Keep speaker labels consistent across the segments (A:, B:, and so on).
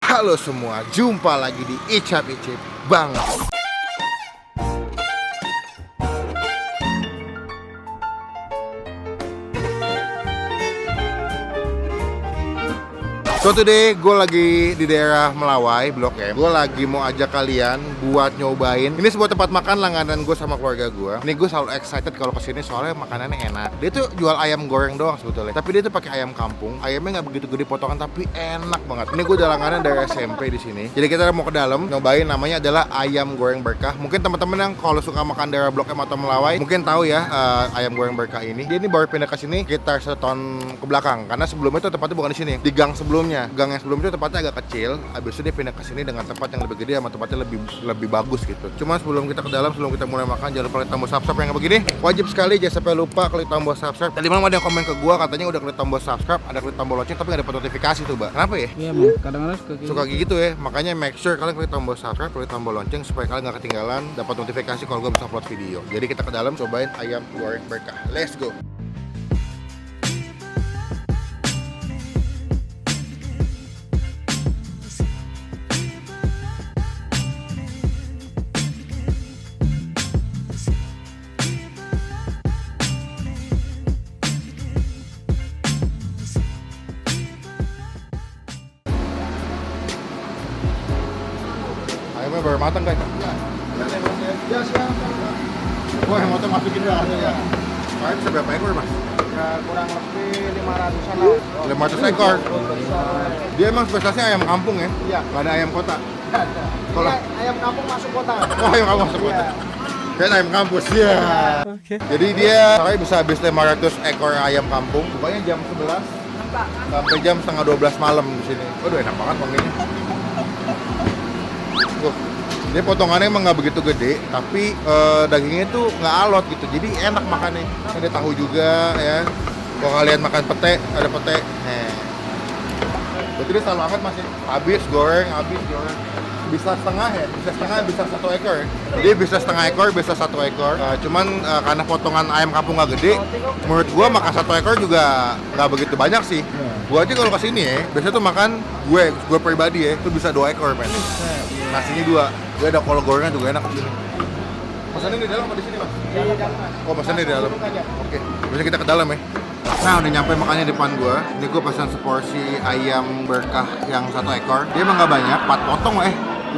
A: Halo semua, jumpa lagi di Icap Icip Bang. So today gue lagi di daerah Melawai, Blok M. Gue lagi mau ajak kalian buat nyobain. Ini sebuah tempat makan langganan gue sama keluarga gue. Ini gue selalu excited kalau kesini soalnya makanannya enak. Dia tuh jual ayam goreng doang sebetulnya. Tapi dia tuh pakai ayam kampung. Ayamnya nggak begitu gede potongan tapi enak banget. Ini gue udah langganan dari SMP di sini. Jadi kita mau ke dalam nyobain, namanya adalah ayam goreng berkah. Mungkin teman-teman yang kalau suka makan daerah Blok M atau Melawai mungkin tahu ya ayam goreng berkah ini. Dia ini baru pindah ke sini sekitar setahun ke belakang. Karena sebelumnya itu tempatnya bukan di sini, di gang sebelumnya. Gang yang sebelum itu tempatnya agak kecil, habis itu dia pindah ke sini dengan tempat yang lebih gede sama tempatnya lebih bagus gitu. Cuma sebelum kita ke dalam, sebelum kita mulai makan, jangan lupa klik tombol subscribe yang begini. Wajib sekali, jangan sampai lupa klik tombol subscribe. Tadi malam ada yang komen ke gua katanya udah klik tombol subscribe, ada klik tombol lonceng tapi nggak dapat notifikasi tuh, Mbak. Kenapa ya?
B: Iya, Bang. Kadang-kadang
A: Suka gitu ya. Makanya make sure kalian klik tombol subscribe, klik tombol lonceng supaya kalian nggak ketinggalan dapat notifikasi kalau gua bisa upload video. Jadi kita ke dalam cobain ayam goreng berkah. Let's go. Ayamnya baru matang guys. Ya siap. Wah, yang matang masukin dah ya. Ayam bisa berapa ekor mas?
B: ya kurang lebih 500-an lah.
A: 500 ekor. Dia emang spesialisnya ayam kampung ya?
B: Iya.
A: Gak ada ayam kota.
B: Kalau ayam kampung masuk kota.
A: Oh, ayam kampung masuk kota.
B: Iya.
A: Kayak ayam kampus ya.
B: Oke.
A: Jadi dia saya bisa habis 500 ekor ayam kampung. Bukanya jam 11 sampai jam setengah 12 malam di sini. Waduh, enak banget wanginya. Tuh, dia potongannya emang nggak begitu gede, tapi dagingnya tuh nggak alot gitu, jadi enak makannya. Ada tahu juga ya. Kalau kalian makan pete, ada pete. Berarti dia selalu hangat masih. Habis goreng. Bisa setengah ya, bisa setengah, bisa 1 ekor ya. Jadi bisa setengah ekor, bisa 1 ekor. Cuman karena potongan ayam kampung nggak gede, menurut gua makan 1 ekor juga nggak begitu banyak sih. Gua aja kalau kesini ya, biasanya tuh makan gue pribadi ya, itu bisa 2 ekor men. Nasinya 2, dia ada kol gorengnya juga enak di sini. Pesannya di dalam apa di sini mas?
B: Di dalam.
A: Oh pesannya di dalam. Oke, bisa kita ke dalam ya. Nah udah nyampe makannya depan gua. Ini gua pesan seporsi ayam berkah yang 1 ekor. Dia emang nggak banyak, 4 potong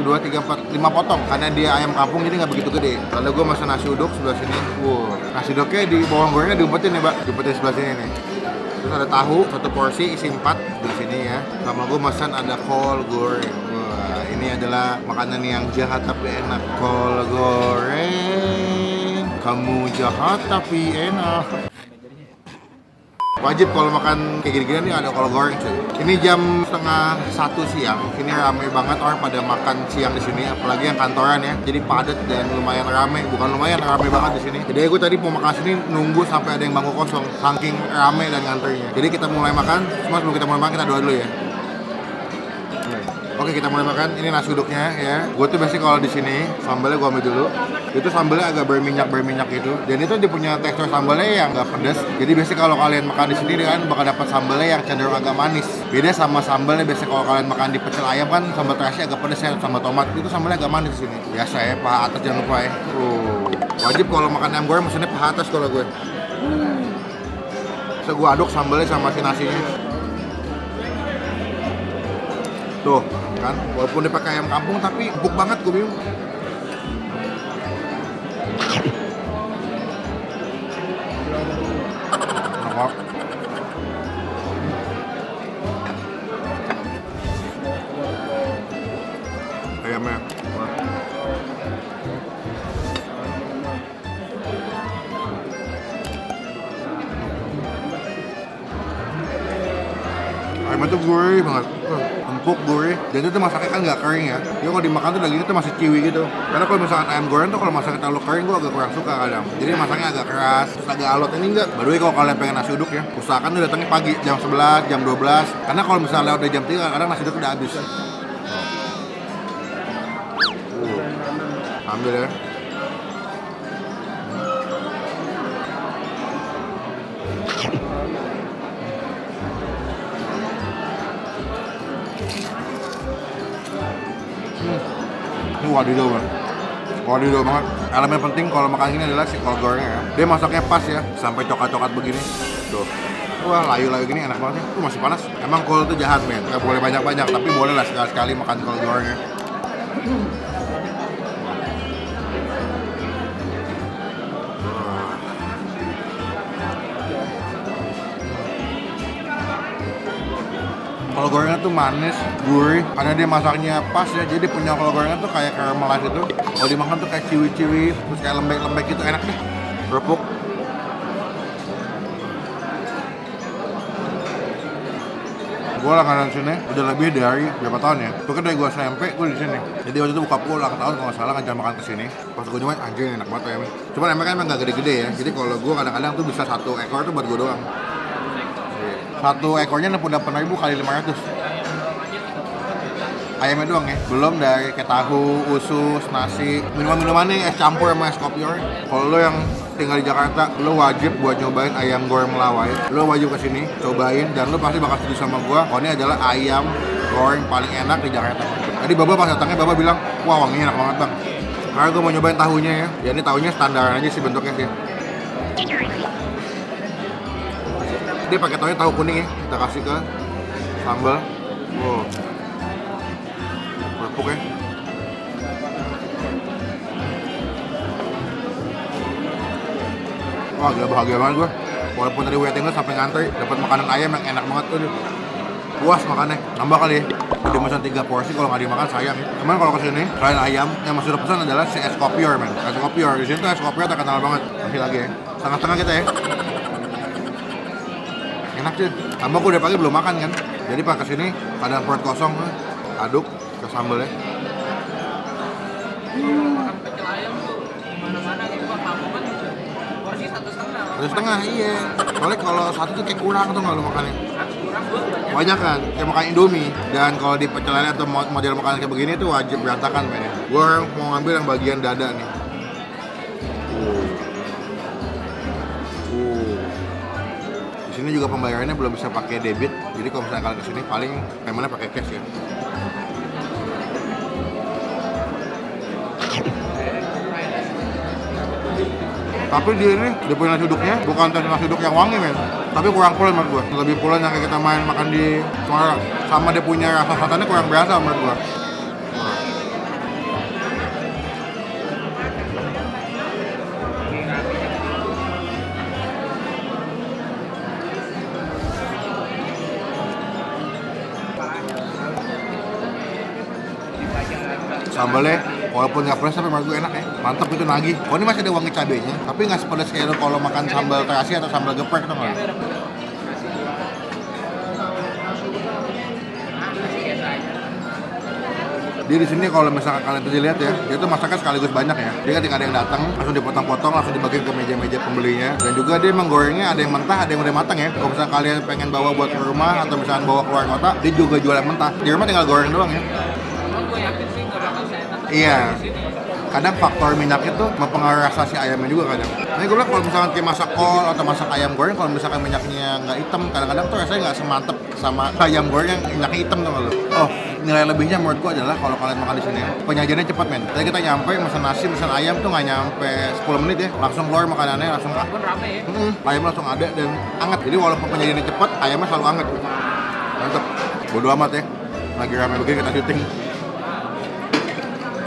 A: 2, 3, 4, 5 potong karena dia ayam kampung jadi nggak begitu gede. Lalu gue masak nasi uduk sebelah sini. Wow, nasi uduknya di bawang gorengnya diumpetin ya, Mbak. Diumpetin sebelah sini nih. Terus ada tahu 1 porsi isi 4 di sini ya. Sama gue pesan ada kol goreng. Wah, ini adalah makanan yang jahat tapi enak. Kol goreng, kamu jahat tapi enak. Wajib kalau makan kayak gini-gini nih ada kol goreng cuy. Ini jam setengah 1 siang. Ini ramai banget orang pada makan siang di sini, apalagi yang kantoran ya. Jadi padat dan lumayan ramai. Bukan lumayan, ramai banget di sini. Jadi gue tadi mau makan sini nunggu sampai ada yang bangku kosong, saking ramai dan ngantrinya. Jadi kita mulai makan. Cuma sebelum kita mulai makan kita doa dulu ya. Oke, kita mulai makan. Ini nasi uduknya ya. Gue tuh biasanya kalau di sini sambalnya gue ambil dulu. Itu sambalnya agak berminyak gitu. Dan itu dia punya tekstur sambalnya yang nggak pedas. Jadi biasanya kalau kalian makan di sini kalian bakal dapat sambalnya yang cenderung agak manis. Beda sama sambalnya biasanya kalau kalian makan di pecel ayam kan sambal terasinya agak pedas ya, sambal tomat. Itu sambalnya agak manis di sini. Biasa ya, paha atas jangan lupa ya. Wajib kalau makan ayam goreng mesennya paha atas kalau gue. Bisa gue aduk sambalnya sama si nasinya. Tuh kan, walaupun dia pakai ayam kampung tapi empuk banget gue bingung. Enak. Ayamnya. Ayamnya tuh gurih banget. Empuk, gurih, dan itu tuh masaknya kan nggak kering ya. Jadi kalau dimakan tuh dagingnya tuh masih ciwi gitu. Karena kalau misalkan ayam goreng tuh kalau masaknya terlalu kering gue agak kurang suka kadang. Jadi masaknya agak keras, terus agak alot. Ini enggak. By the way kalau kalian pengen nasi uduk ya, usahakan tuh datangnya pagi jam 11, jam 12. Karena kalau misalnya lewat dari jam 3 kadang nasi uduk udah habis. Ambil ya. Ini wadidaw banget. Wadidaw banget. Elemen penting kalau makan ini adalah si kol gorengnya ya. Dia masaknya pas ya, sampai coklat-coklat begini. Tuh. Wah, layu-layu gini enak banget ya. Tuh masih panas. Emang kol itu jahat, men. Nggak boleh banyak-banyak, tapi boleh lah sekali-sekali makan kol gorengnya. Kol gorengnya tuh manis, gurih, karena dia masaknya pas ya, jadi punya kol gorengnya tuh kayak caramelize itu. Kalau dimakan tuh kayak ciwi-ciwi, terus kayak lembek-lembek gitu, enak deh. Kerupuk. Gue langganan sini udah lebih dari berapa tahun ya? Itu kan dari gue SMP, gue di sini. Jadi waktu itu buka ulang tahun kalau nggak salah ngajak makan kesini. Pas gue nyobain, anjir enak banget ya. Cuman emang nggak gede-gede ya. Jadi kalau gue kadang-kadang tuh bisa 1 ekor tuh buat gue doang. 1 ekornya 68.000 kali 500. Ayamnya doang ya, belum dari kayak tahu, usus, nasi, minuman-minumannya es campur sama es kopior. Kalau lo yang tinggal di Jakarta, lo wajib buat nyobain ayam goreng Melawai. Lo wajib kesini, cobain, dan lo pasti bakal setuju sama gua. Kalau ini adalah ayam goreng paling enak di Jakarta. Tadi Baba pas datangnya, Baba bilang, wah wanginya enak banget bang. Karena gua mau nyobain tahunya ya. Ya ini tahunya standar aja sih bentuknya sih. Dia pakai tahunya tahu kuning ya, kita kasih ke sambal. Wow. Kerupuk ya. Wah gila bahagia banget gue. Walaupun tadi waiting list sampai ngantri, dapat makanan ayam yang enak banget tuh. Puas makannya, nambah kali ya. Udah pesan 3 porsi, kalau nggak dimakan sayang ya. Cuman kalau kesini, selain ayam, yang masih udah pesan adalah si es kopior men. Es kopior, di sini tuh es kopior terkenal banget. Masih lagi ya, setengah-setengah kita ya. Enak sih, tambah gue dari pagi belum makan kan. Jadi pas kesini, kadang perut kosong, aduk ke sambalnya.
C: Makan pecel ayam tuh mana-mana gitu Pak, Lamongan porsi 1,5.
A: 1,5 iya. Soalnya kalau satu tuh kayak kurang tuh nggak lu makannya.
C: Kurang dua banyak.
A: Banyak kan, kayak makan Indomie. Dan kalau di pecel ayam atau model makanan kayak begini tuh wajib berantakan men. Gue mau ngambil yang bagian dada nih. Di sini juga pembayarannya belum bisa pakai debit. Jadi kalau misalnya kalian kesini paling paymentnya pakai cash ya. Tapi dia ini, dia punya nasi uduknya, bukan nasi uduk yang wangi men, tapi kurang pulen menurut gue. Lebih pulen yang kayak kita main makan di Semarang. Sama dia punya rasa santannya kurang berasa menurut gue. Sambalnya walaupun nggak pedas tapi menurut gue enak ya, mantap itu nagih. Oh ini masih ada wangi cabenya, tapi nggak sepedas kayak lo kalau makan sambal terasi atau sambal geprek tuh nggak? Dia di sini kalau misalkan kalian tadi lihat ya, dia tuh masaknya sekaligus banyak ya. Dia ketika ada yang datang langsung dipotong-potong, langsung dibagiin ke meja-meja pembelinya. Dan juga dia emang gorengnya ada yang mentah, ada yang udah matang ya. Kalau misalkan kalian pengen bawa buat ke rumah atau misalkan bawa keluar kota, dia juga jual yang mentah. Di rumah tinggal goreng doang ya.
C: Emang gue yakin sih nggak bakal seenak
A: Iya.
C: di sini.
A: Kadang faktor minyaknya tuh mempengaruhi rasa si ayamnya juga kadang. Ini gue bilang kalau misalkan kayak masak kol atau masak ayam goreng, kalau misalkan minyaknya nggak hitam, kadang-kadang tuh rasanya nggak semantep sama ayam goreng yang minyaknya hitam tuh kalau. Oh, nilai lebihnya menurut gue adalah kalau kalian makan di sini, penyajiannya cepat men. Tadi kita nyampe pesan nasi, pesan ayam tuh nggak nyampe 10 menit ya, langsung keluar makanannya langsung.
C: Pun rame ya.
A: Ayam langsung ada dan hangat. Jadi walaupun penyajiannya cepat, ayamnya selalu hangat. Mantap. Bodo amat ya. Lagi rame begini kita syuting.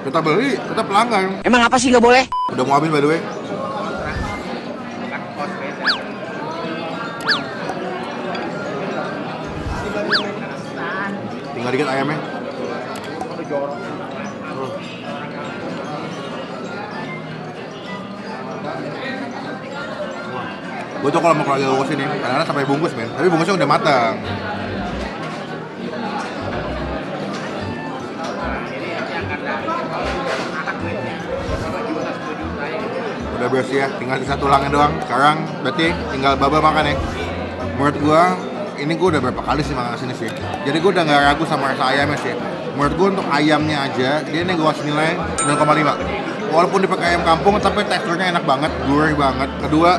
A: Kita beli, kita pelanggan.
D: Emang apa sih nggak boleh?
A: Udah mau habis by the way. Tinggal dikit ayamnya. Gue tuh kalau mau keluarga gue sini, kadang-kadang sampai bungkus men. Tapi bungkusnya udah matang. Udah beres ya, tinggal sisa tulangnya doang. Sekarang berarti tinggal Baba makan ya. Menurut gua, ini gua udah berapa kali sih makan kesini sih. Jadi gua udah gak ragu sama rasa ayamnya sih. Menurut gua untuk ayamnya aja, dia ini gua kasih nilai 9,5. Walaupun dipakai ayam kampung, tapi teksturnya enak banget, gurih banget. Kedua,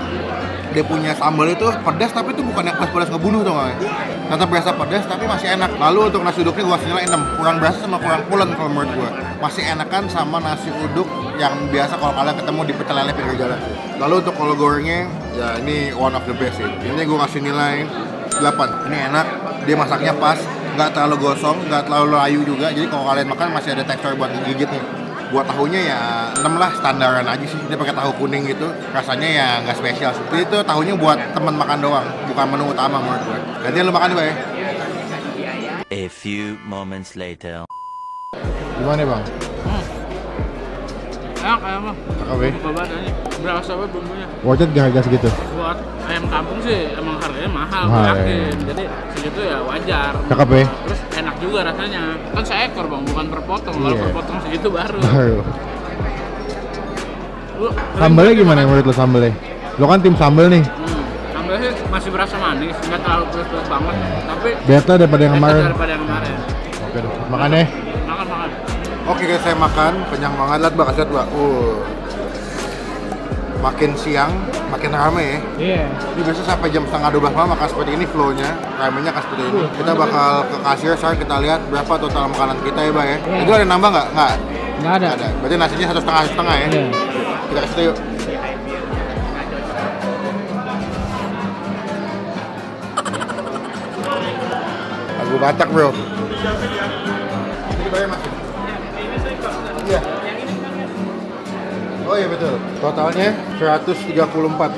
A: Dia punya sambal itu pedas tapi itu bukan yang pedas ngebunuh tuh nggak? Tetap berasa pedas tapi masih enak. Lalu untuk nasi uduknya gua kasih nilai 6. Kurang berasa sama kurang pulen kalau menurut gua. Masih enakan sama nasi uduk yang biasa kalau kalian ketemu di pecel lele pinggir jalan. Lalu untuk kolak gorengnya ya ini one of the best sih. Ini gua kasih nilai 8. Ini enak, dia masaknya pas, nggak terlalu gosong, nggak terlalu layu juga. Jadi kalau kalian makan masih ada tekstur buat gigit nih. Buat tahunya ya 6 lah, standaran aja sih. Dia pakai tahu kuning gitu, rasanya ya nggak spesial sih. Jadi itu tahunya buat temen makan doang, bukan menu utama menurut gue. Gantian lu makan nih, Bay.
D: A few moments later.
A: Gimana bang?
C: Enak ayam mah.
A: Kakak, Bay.
C: Buka badannya. Berasa banget bumbunya.
A: Worth it gak harga segitu?
C: Buat ayam kampung sih emang harganya mahal,
A: Mahal,
C: yakin.
A: ya.
C: Jadi segitu ya wajar.
A: Kakak, Bay.
C: Terus enak juga rasanya. Kan seekor bang, bukan per potong. Kalau
A: Iya.
C: per potong segitu baru. Lu,
A: Sambalnya gimana menurut lu sambalnya? Lo kan tim sambal nih.
C: Sambalnya sih masih berasa manis, nggak terlalu pedas banget. Tapi
A: Beta daripada yang
C: better
A: kemarin.
C: daripada yang kemarin.
A: Oke deh, makan ya.
C: Makan.
A: Oke guys, saya makan, kenyang banget. Lihat bak, lihat bak. Makin siang, makin rame ya.
C: Iya.
A: Ini biasa sampai jam setengah 12 malam makan seperti ini flow-nya. Ramenya akan seperti ini. Kita bakal ke kasir, sekarang kita lihat berapa total makanan kita ya, Bang ya. Itu ada yang nambah nggak? Nggak.
C: Nggak ada.
A: Nggak ada. Berarti nasinya 1,5 ya.
C: Iya.
A: Kita kasih tuh yuk. Lagu Batak, bro. Ini bayar mas. Iya. Oh iya betul. Totalnya 134.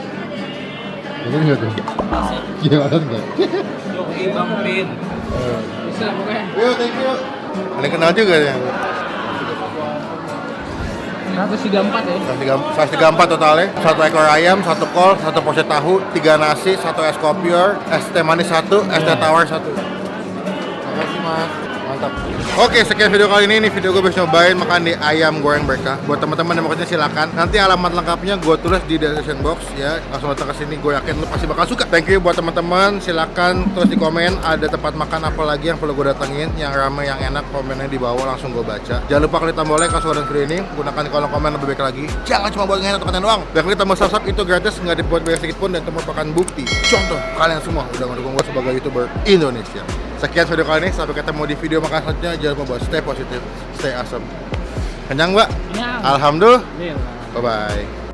A: Ini enggak tuh? Iya, ada enggak?
C: Yogi Bang Pin. Bisa pokoknya.
A: Yo, thank you. Ada kenal juga ya.
C: 134 ya.
A: 134 totalnya. 1 ekor ayam, 1 kol, 1 porsi tahu, 3 nasi, 1 es kopior, es teh manis 1, es teh tawar 1. Terima kasih mas. Mantap. Oke, sekian video kali ini. Ini video gue bisa nyobain makan di ayam goreng berkah. Buat teman-teman yang mau kesini silakan. Nanti alamat lengkapnya gue tulis di description box ya. Langsung datang ke sini. Gue yakin lu pasti bakal suka. Thank you buat teman-teman. Silakan tulis di komen ada tempat makan apa lagi yang perlu gue datengin, yang ramai, yang enak. Komennya di bawah langsung gue baca. Jangan lupa klik tombol like kalau suka video ini. Gunakan kolom komen lebih baik lagi. Jangan cuma buat ngenak konten doang. Dan klik tombol subscribe itu gratis, nggak dibuat biaya sedikit pun dan itu merupakan bukti. Contoh kalian semua udah mendukung gue sebagai YouTuber Indonesia. Sekian video kali ini, sampai ketemu di video makan selanjutnya. Jangan lupa buat stay positif, stay awesome. Kenyang, Mbak?
C: Kenyang.
A: Alhamdulillah.
C: Iya.
A: Bye-bye.